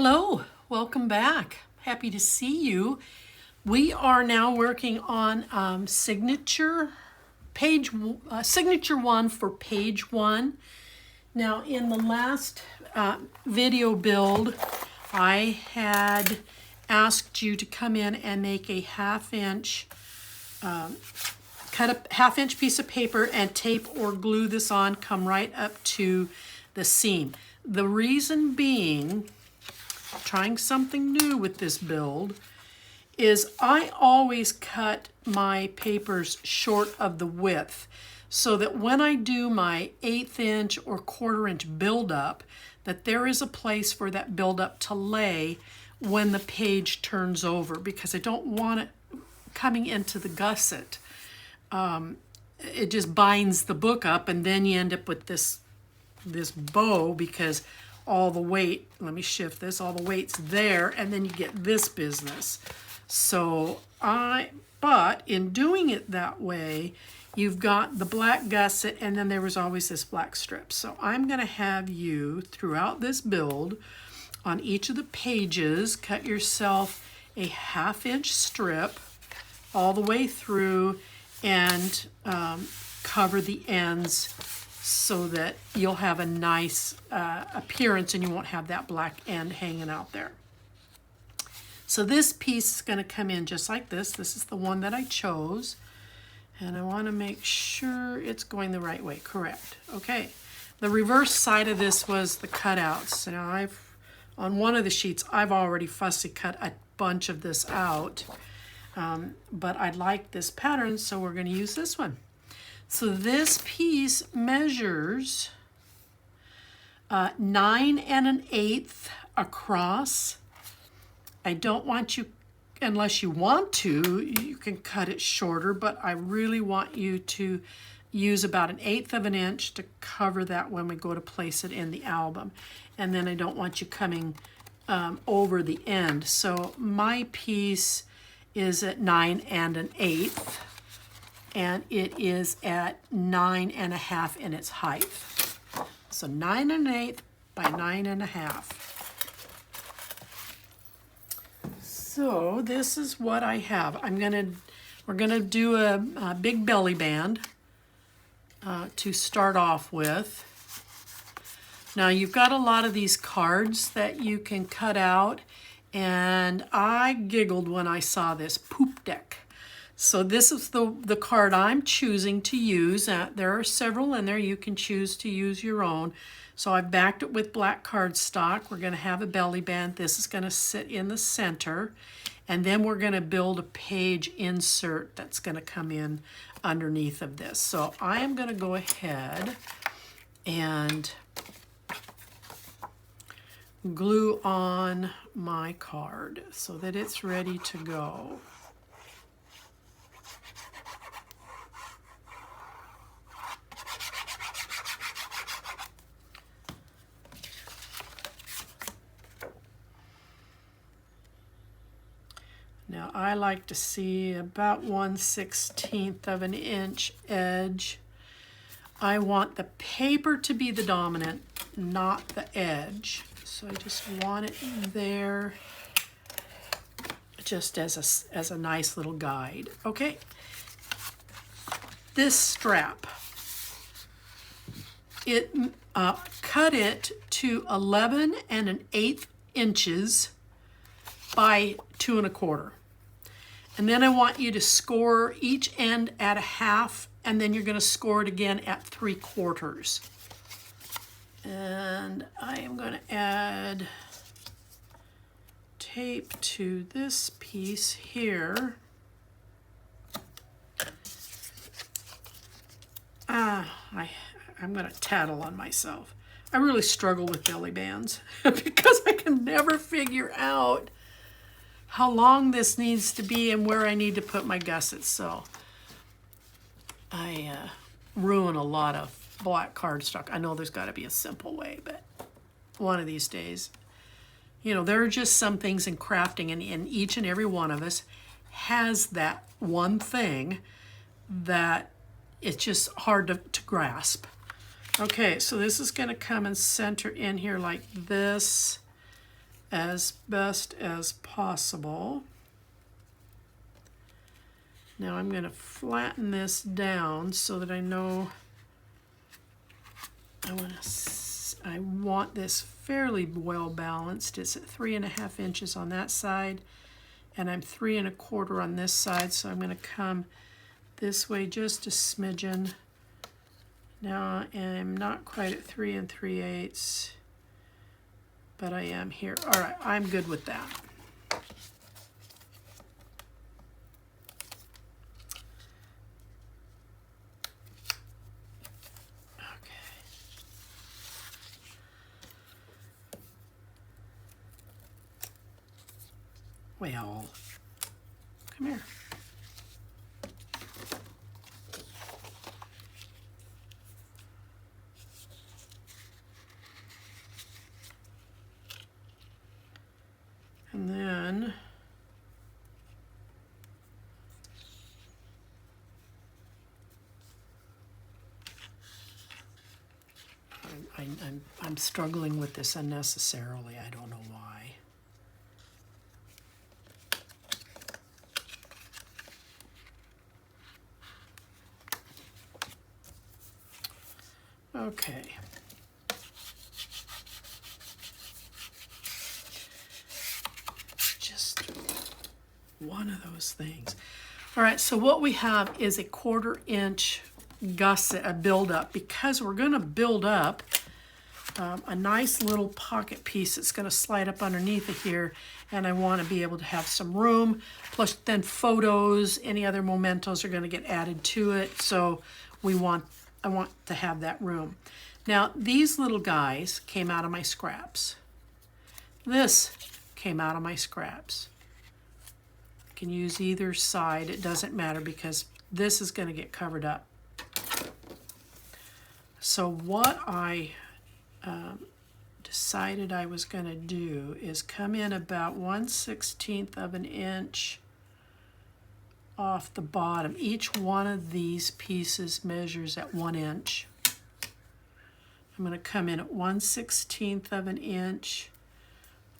Hello, welcome back. Happy to see you. We are now working on signature one for page one. Now, in the last video build, I had asked you to come in and make a cut a half-inch piece of paper and tape or glue this on, come right up to the seam. The reason being, trying something new with this build, is I always cut my papers short of the width so that when I do my 1/8 inch or 1/4 inch buildup, that there is a place for that buildup to lay when the page turns over, because I don't want it coming into the gusset. It just binds the book up, and then you end up with this bow, because all the weight, let me shift this, all the weight's there, and then you get this business. So but in doing it that way, you've got the black gusset, and then there was always this black strip. So I'm gonna have you, throughout this build, on each of the pages, cut yourself a 1/2 inch strip all the way through and cover the ends so that you'll have a nice appearance and you won't have that black end hanging out there. So this piece is going to come in just like this. This is the one that I chose, and I want to make sure it's going the right way. Correct. Okay. The reverse side of this was the cutouts. Now on one of the sheets, I've already fussy cut a bunch of this out, but I like this pattern, so we're going to use this one. So this piece measures 9 1/8 across. I don't want you, unless you want to, you can cut it shorter, but I really want you to use about 1/8 of an inch to cover that when we go to place it in the album. And then I don't want you coming over the end. So my piece is at 9 1/8. And it is at 9 1/2 in its height. So 9 1/8 by 9 1/2. So this is what I have. We're gonna do a big belly band to start off with. Now you've got a lot of these cards that you can cut out, and I giggled when I saw this poop deck. So this is the card I'm choosing to use. There are several in there. You can choose to use your own. So I've backed it with black cardstock. We're going to have a belly band. This is going to sit in the center. And then we're going to build a page insert that's going to come in underneath of this. So I am going to go ahead and glue on my card so that it's ready to go. Now I like to see about 1/16 of an inch edge. I want the paper to be the dominant, not the edge. So I just want it there, just as a nice little guide. Okay. This strap, cut it to 11 1/8 inches by 2 1/4. And then I want you to score each end at 1/2, and then you're going to score it again at 3/4. And I am going to add tape to this piece here. I'm going to tattle on myself. I really struggle with belly bands because I can never figure out how long this needs to be and where I need to put my gussets. So I ruin a lot of black cardstock. I know there's got to be a simple way, but one of these days, you know, there are just some things in crafting, and each and every one of us has that one thing that it's just hard to grasp. Okay, so this is going to come and center in here like this. as best as possible. Now I'm going to flatten this down so that I know I want this fairly well balanced. It's at 3.5 inches on that side, and I'm 3 1/4 on this side, so I'm going to come this way just a smidgen. Now I'm not quite at 3 3/8, but I am here. All right, I'm good with that. Well, come here. And then I'm struggling with this unnecessarily. I don't know why. Okay. Just one of those things. All right, so what we have is a 1/4 inch gusset, a build-up, because we're going to build up a nice little pocket piece that's going to slide up underneath it here, and I want to be able to have some room, plus then photos, any other mementos are going to get added to it, so I want to have that room. Now, these little guys came out of my scraps. This came out of my scraps. I can use either side, it doesn't matter, because this is going to get covered up. So what I decided I was going to do is come in about 1/16 of an inch off the bottom. Each one of these pieces measures at 1 inch. I'm going to come in at 1/16 of an inch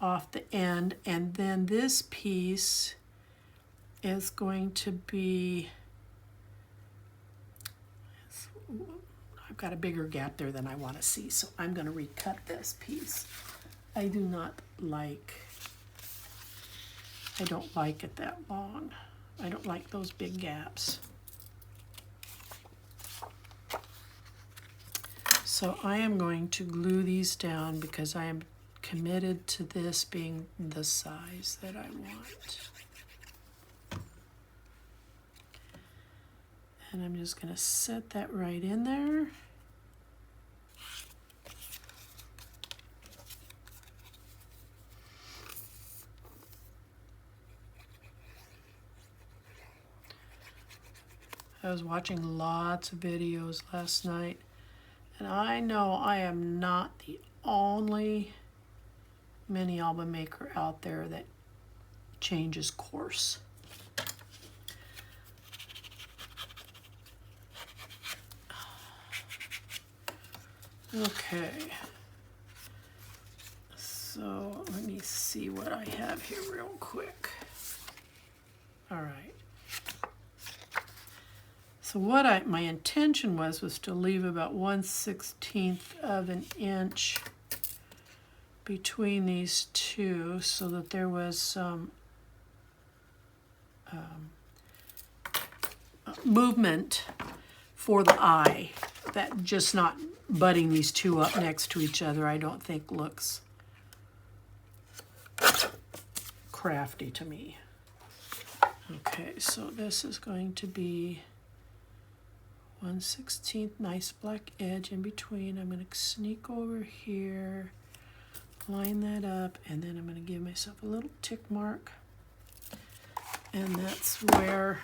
off the end, and then this piece is going to be, I've got a bigger gap there than I want to see, so I'm going to recut this piece. I don't like it that long. I don't like those big gaps. So I am going to glue these down because I am committed to this being the size that I want. And I'm just going to set that right in there. I was watching lots of videos last night, and I know I am not the only mini album maker out there that changes course. Okay, so let me see what I have here real quick. All right. So what my intention was to leave about 1/16 of an inch between these two so that there was some movement for the eye, that just not butting these two up next to each other I don't think looks crafty to me. Okay, so this is going to be 1/16, nice black edge in between. I'm going to sneak over here, line that up, and then I'm going to give myself a little tick mark. And that's where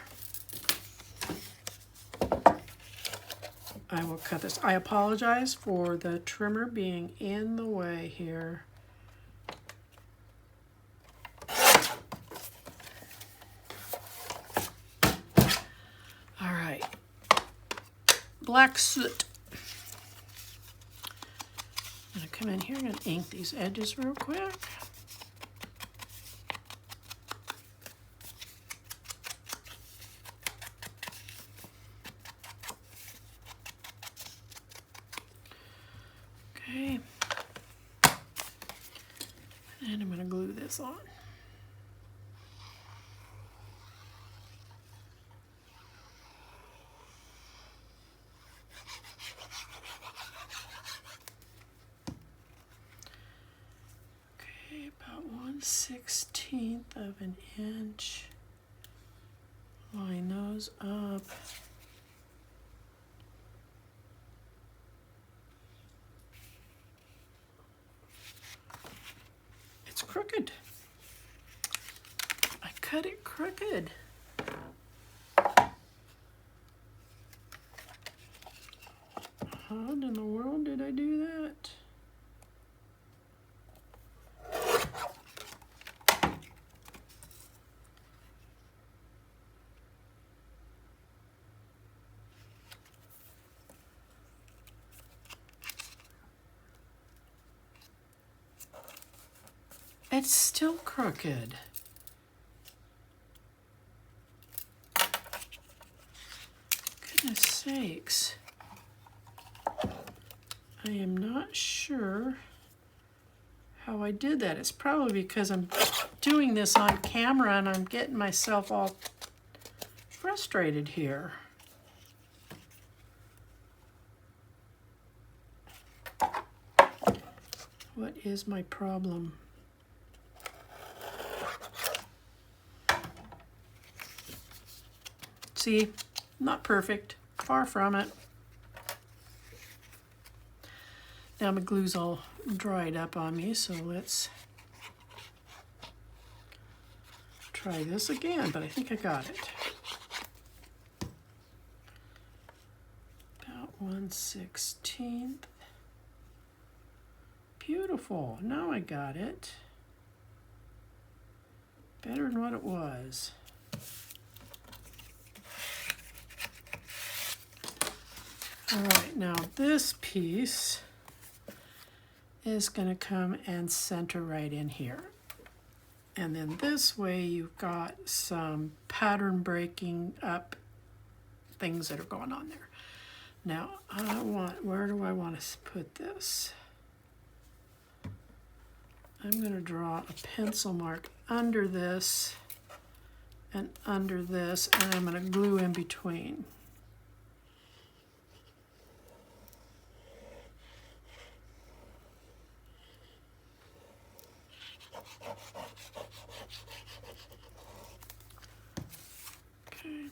I will cut this. I apologize for the trimmer being in the way here. All right. Black soot. I'm going to come in here and ink these edges real quick. Okay. And I'm going to glue this on. Okay, about 1/16 of an inch. Line those up. It's crooked. I cut it crooked. How in the world did I do that? It's still crooked. Goodness sakes. I am not sure how I did that. It's probably because I'm doing this on camera and I'm getting myself all frustrated here. What is my problem? See, not perfect, far from it. Now my glue's all dried up on me, so let's try this again, but I think I got it. About 1/16. Beautiful, now I got it. Better than what it was. All right, now this piece is going to come and center right in here. And then this way you've got some pattern breaking up things that are going on there. Now, where do I want to put this? I'm going to draw a pencil mark under this and under this, and I'm going to glue in between. Okay.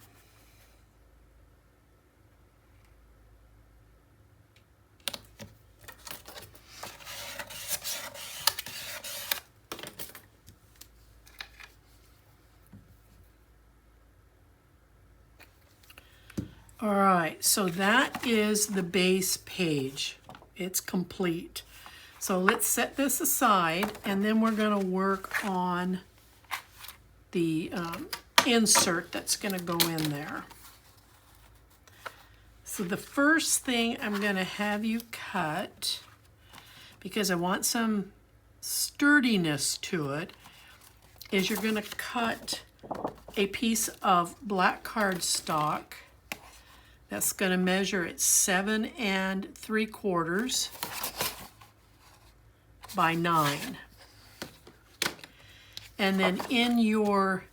All right, so that is the base page. It's complete. So let's set this aside, and then we're going to work on the insert that's going to go in there. So the first thing I'm going to have you cut, because I want some sturdiness to it, is you're going to cut a piece of black cardstock that's going to measure at 7 3/4 by 9. And then in your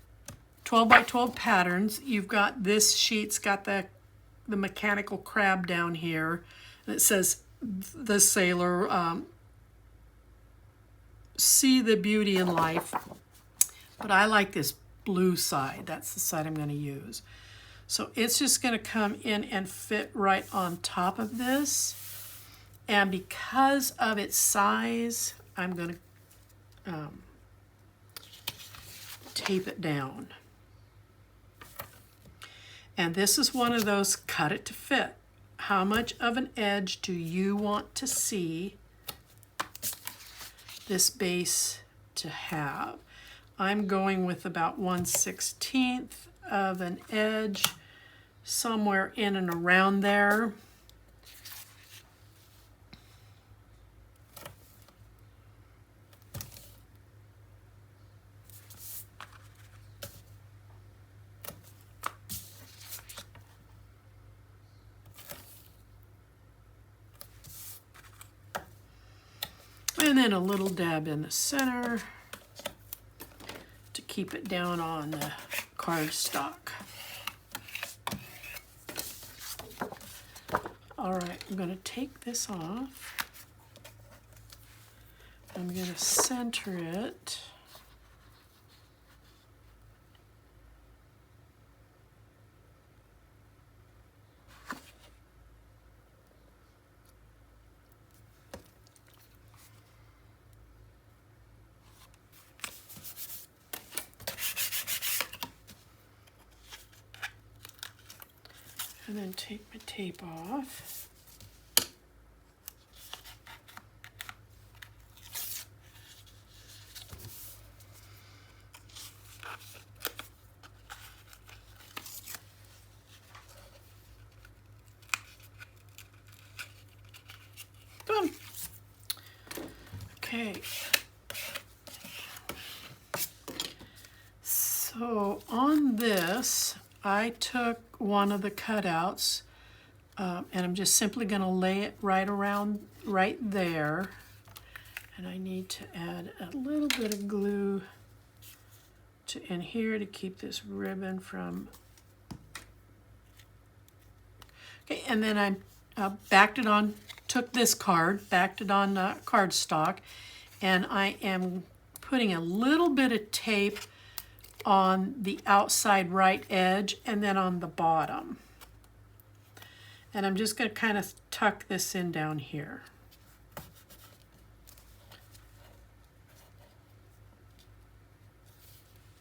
12 by 12 patterns, you've got this sheet's got the mechanical crab down here, and it says the sailor, see the beauty in life. But I like this blue side. That's the side I'm going to use. So it's just going to come in and fit right on top of this. And because of its size, I'm going to tape it down. And this is one of those cut it to fit. How much of an edge do you want to see this base to have? I'm going with about 1/16 of an edge, somewhere in and around there. then a little dab in the center to keep it down on the cardstock. All right, I'm going to take this off. I'm going to center it. And then take my tape off. Done. Okay. So on this, I took one of the cutouts and I'm just simply going to lay it right there. And I need to add a little bit of glue in here to keep this ribbon from... Okay, and then I backed it on, took this card, backed it on cardstock, and I am putting a little bit of tape on the outside right edge and then on the bottom. And I'm just going to kind of tuck this in down here.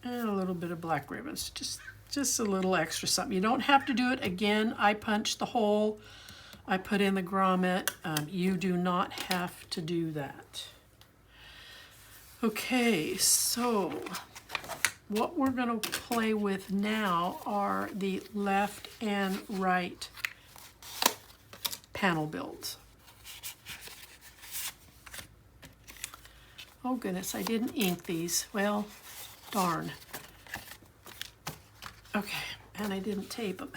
And a little bit of black ribbons, just a little extra something. You don't have to do it again. I punched the hole, I put in the grommet. You do not have to do that. Okay, so what we're going to play with now are the left and right panel builds. Oh goodness, I didn't ink these. Well, darn. Okay, and I didn't tape them.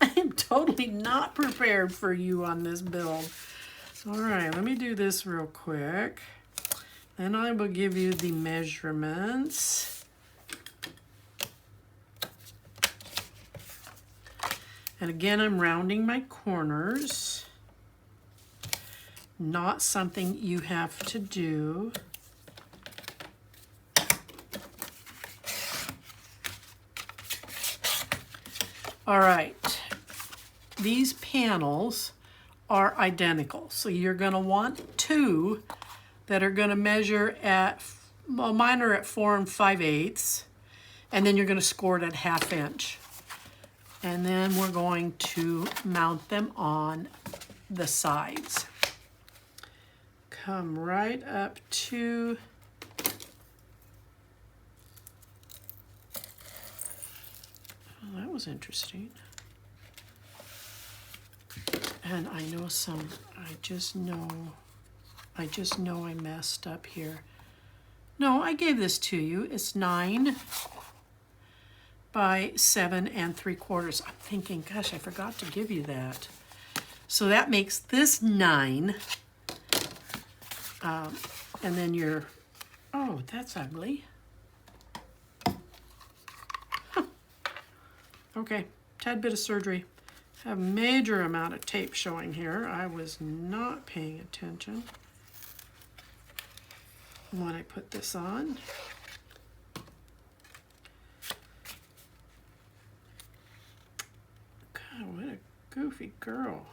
I am totally not prepared for you on this build. All right, let me do this real quick. Then I will give you the measurements. And again, I'm rounding my corners. Not something you have to do. All right, these panels are identical. So you're going to want two that are going to measure at, well, mine are at 4 5/8, and then you're going to score it at 1/2 inch. And then we're going to mount them on the sides. Come right up to that was interesting. And I know I just know I messed up here. No, I gave this to you. It's 9 by 7 3/4. I'm thinking, gosh, I forgot to give you that. So that makes this 9. And then you're, oh, that's ugly. Okay, tad bit of surgery. Have a major amount of tape showing here. I was not paying attention when I put this on. God, what a goofy girl.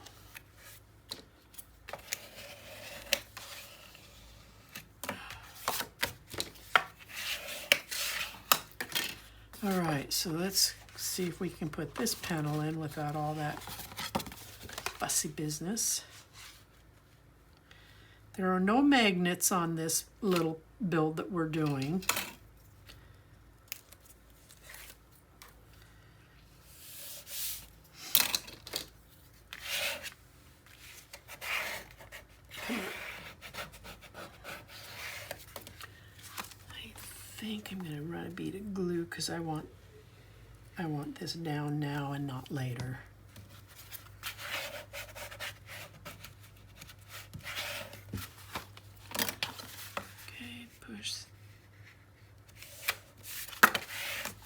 All right, so let's see if we can put this panel in without all that fussy business. There are no magnets on this little build that we're doing. I think I'm going to run a bead of glue because I want this down now and not later.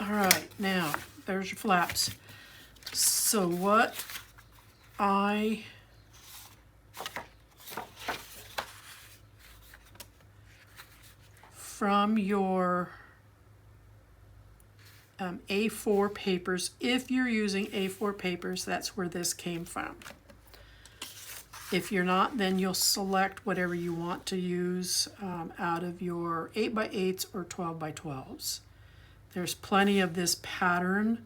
All right, now there's your flaps. So what from your A4 papers, if you're using A4 papers, that's where this came from. If you're not, then you'll select whatever you want to use out of your 8x8s or 12x12s. There's plenty of this pattern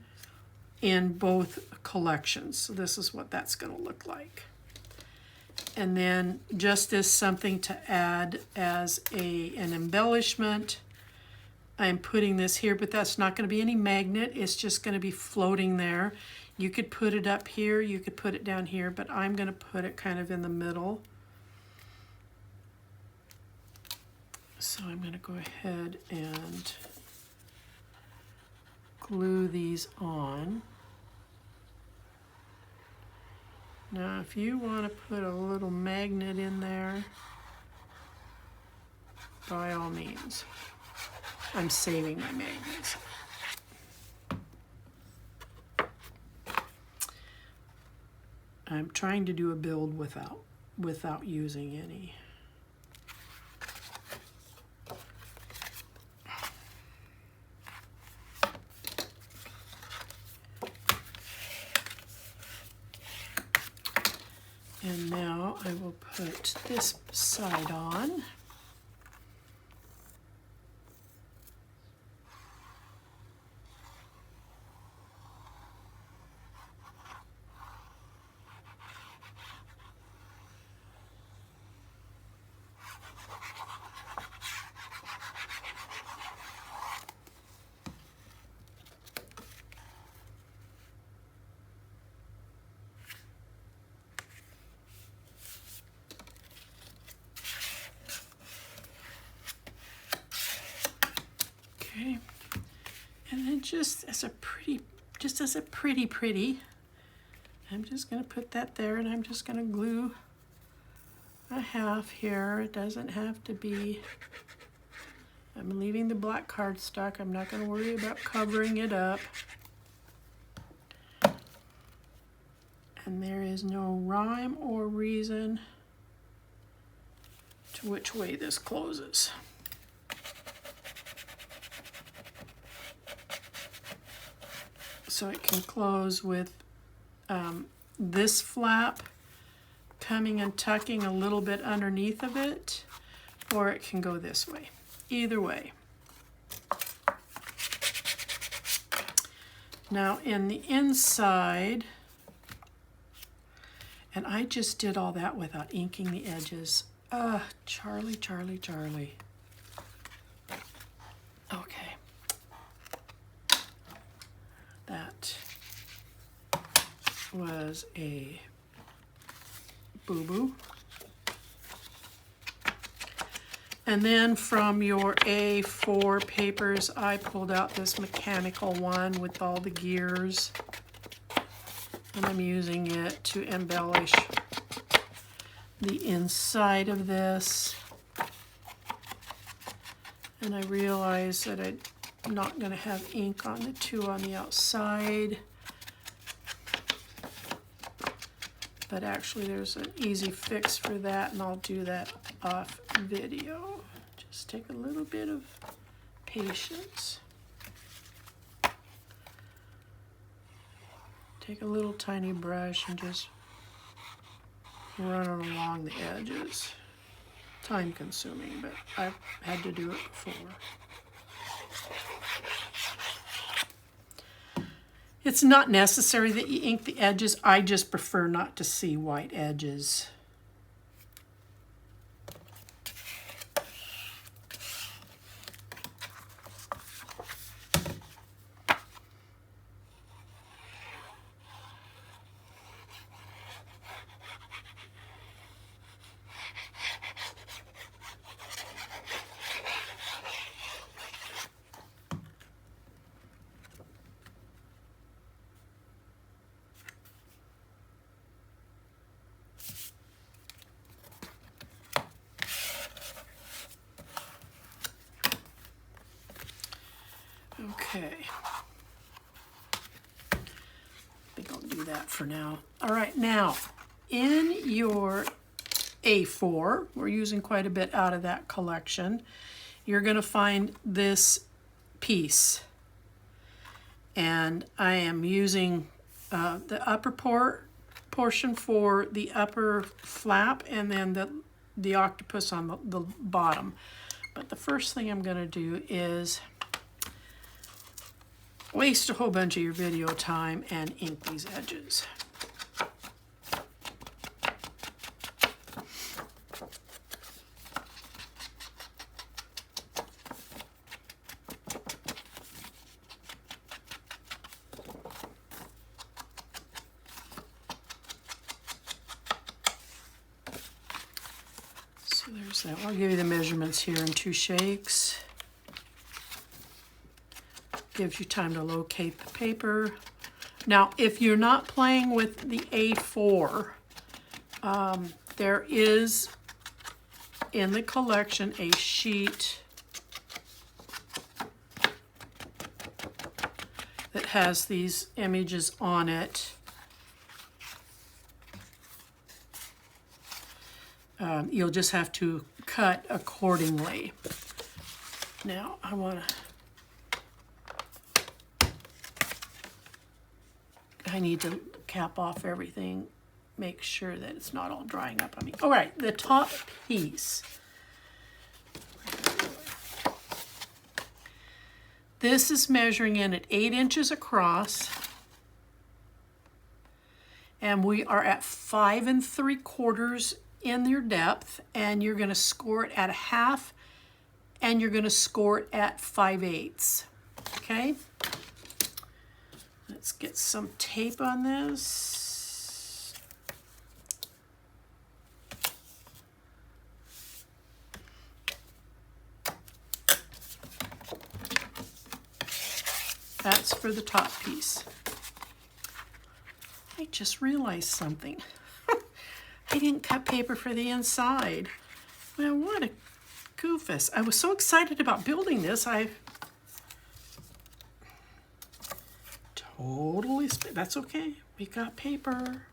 in both collections. So this is what that's going to look like. And then just as something to add as an embellishment, I'm putting this here, but that's not going to be any magnet. It's just going to be floating there. You could put it up here, you could put it down here, but I'm going to put it kind of in the middle. So I'm going to go ahead and glue these on. Now, if you want to put a little magnet in there, by all means. I'm saving my magnets. I'm trying to do a build without using any. And now I will put this side on. Okay, and then just as a pretty, I'm just going to put that there, and I'm just going to glue a half here. It doesn't have to be, I'm leaving the black cardstock. I'm not going to worry about covering it up. And there is no rhyme or reason to which way this closes. So it can close with this flap coming and tucking a little bit underneath of it, or it can go this way. Either way. Now in the inside, and I just did all that without inking the edges. Charlie. Okay. That was a boo-boo. And then from your A4 papers, I pulled out this mechanical one with all the gears. And I'm using it to embellish the inside of this. And I realize that I'm not going to have ink on the two on the outside. But actually there's an easy fix for that, and I'll do that off video. Just take a little bit of patience. Take a little tiny brush and just run it along the edges. Time consuming, but I've had to do it before. It's not necessary that you ink the edges. I just prefer not to see white edges. Okay. do that for now. All right, now in your A4, we're using quite a bit out of that collection, you're going to find this piece. And I am using the upper portion for the upper flap and then the octopus on the bottom. But the first thing I'm going to do is waste a whole bunch of your video time and ink these edges. So there's that. I'll give you the measurements here in 2 shakes. Gives you time to locate the paper. Now, if you're not playing with the A4, there is in the collection a sheet that has these images on it. You'll just have to cut accordingly. Now, I need to cap off everything, make sure that it's not all drying up on me. All right, the top piece. This is measuring in at 8 inches across, and we are at 5 3/4 in your depth, and you're going to score it at 1/2, and you're going to score it at 5/8. Okay? Let's get some tape on this. That's for the top piece. I just realized something. I didn't cut paper for the inside. Well, what a goofus. I was so excited about building this, I totally spit. That's okay. We got paper.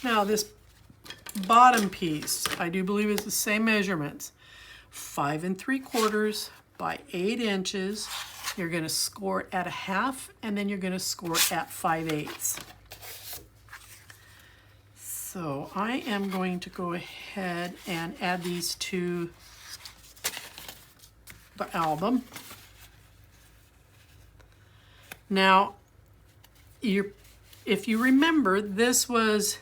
Now this bottom piece, I do believe is the same measurements. 5 3/4 by 8 inches. You're going to score it at 1/2, and then you're going to score it at 5/8. So I am going to go ahead and add these to the album. Now, if you remember, this was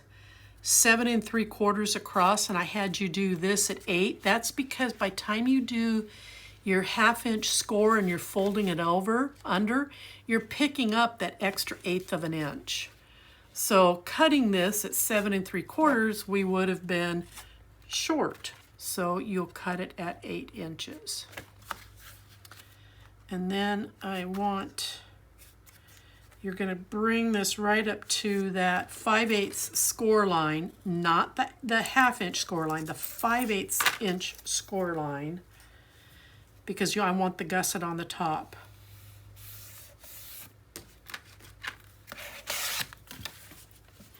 7 3/4 across, and I had you do this at 8. That's because by the time you do your 1/2 inch score and you're folding it under, you're picking up that extra 1/8 of an inch. So cutting this at 7 3/4, we would have been short. So you'll cut it at 8 inches. And then you're going to bring this right up to that 5/8 score line, not the 1/2 inch score line, the 5/8 inch score line, because I want the gusset on the top.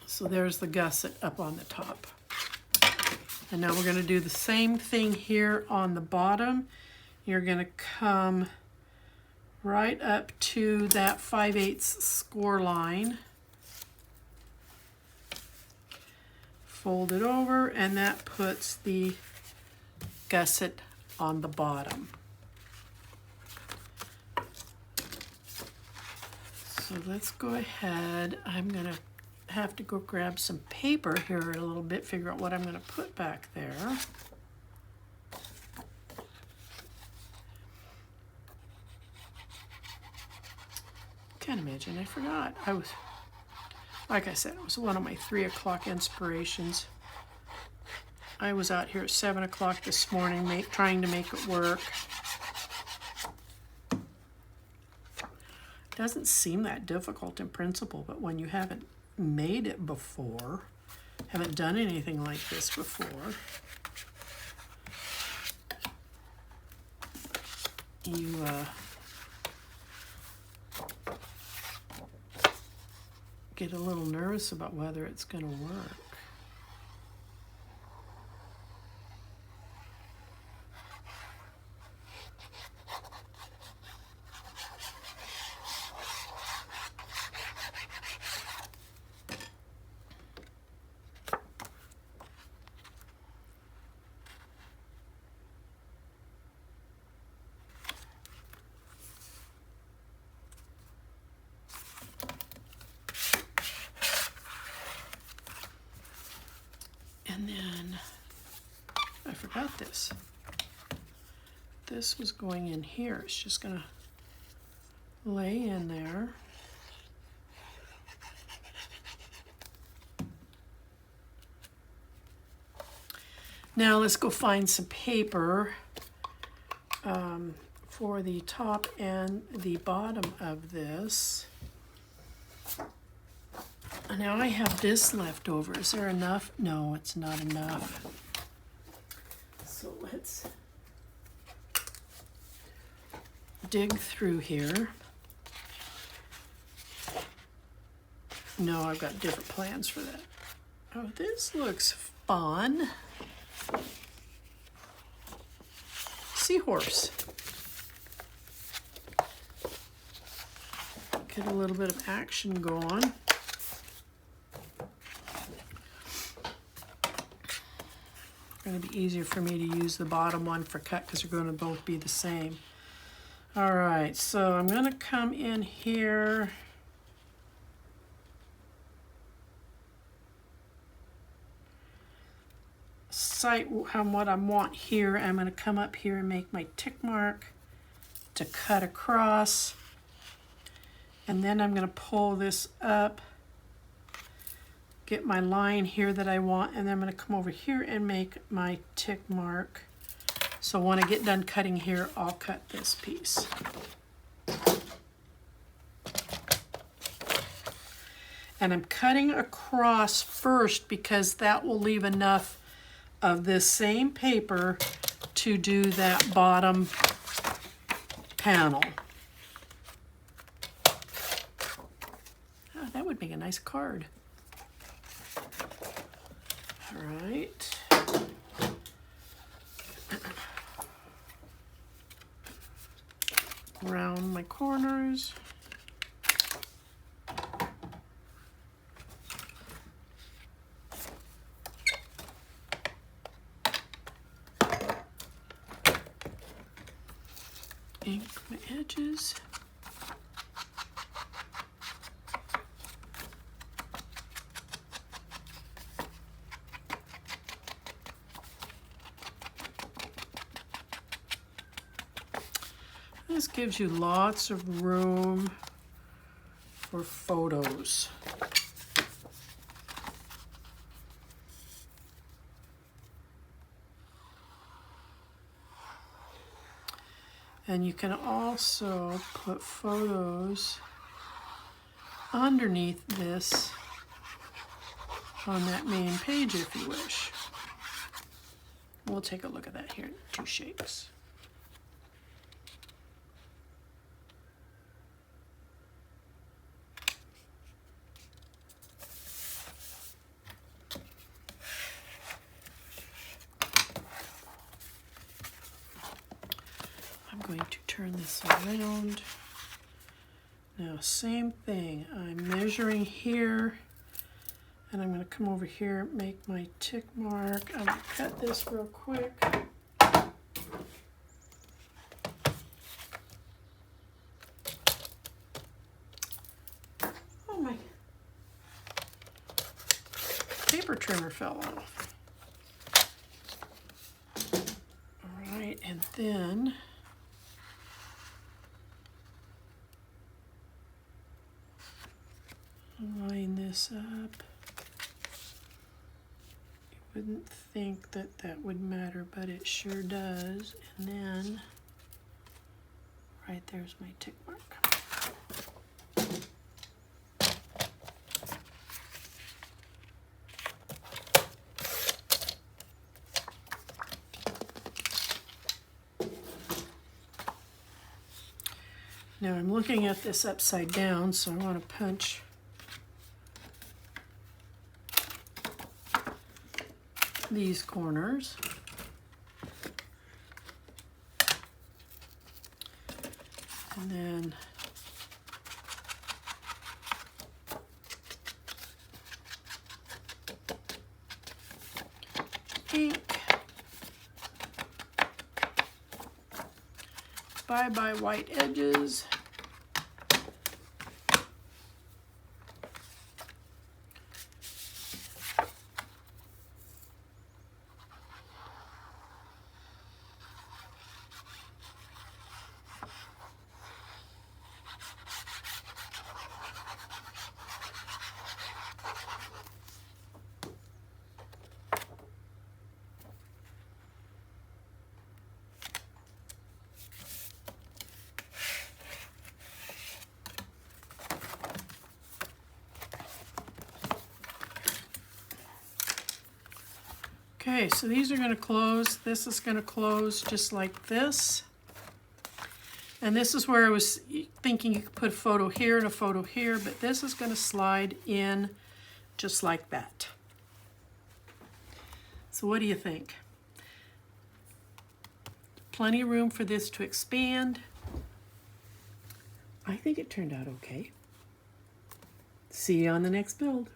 So there's the gusset up on the top. And now we're going to do the same thing here on the bottom. You're going to come right up to that 5/8 score line. Fold it over, and that puts the gusset on the bottom. So let's go ahead. I'm going to have to go grab some paper here in a little bit, figure out what I'm going to put back there. Can't imagine, I forgot. Like I said, it was one of my 3 o'clock inspirations. I was out here at 7 o'clock this morning trying to make it work. Doesn't seem that difficult in principle, but when you haven't made it before, haven't done anything like this before, you get a little nervous about whether it's going to work. And then I forgot this. This was going in here. It's just gonna lay in there. Now let's go find some paper for the top and the bottom of this. Now I have this left over. Is there enough? No, it's not enough. So let's dig through here. No, I've got different plans for that. Oh, this looks fun. Seahorse. Get a little bit of action going. Going to be easier for me to use the bottom one for cut because they're going to both be the same. All right, so I'm going to come in here. Cite what I want here. I'm going to come up here and make my tick mark to cut across. And then I'm going to pull this up, get my line here that I want, and then I'm going to come over here and make my tick mark. So when I get done cutting here, I'll cut this piece. And I'm cutting across first because that will leave enough of this same paper to do that bottom panel. Oh, that would make a nice card. All right. Round my corners. Ink my edges. This gives you lots of room for photos. And you can also put photos underneath this on that main page if you wish. We'll take a look at that here in 2 shakes. I'm going to turn this around. Now, same thing. I'm measuring here, and I'm going to come over here, make my tick mark. I'm going to cut this real quick. Oh, my paper trimmer fell off. All right, and then line this up. You wouldn't think that that would matter, but it sure does. And then right there's my tick mark. Now I'm looking at this upside down, so I want to punch these corners. And then ink. Bye-bye white edges. Okay, so these are going to close. This is going to close just like this. And this is where I was thinking you could put a photo here and a photo here, but this is going to slide in just like that. So what do you think? Plenty of room for this to expand. I think it turned out okay. See you on the next build.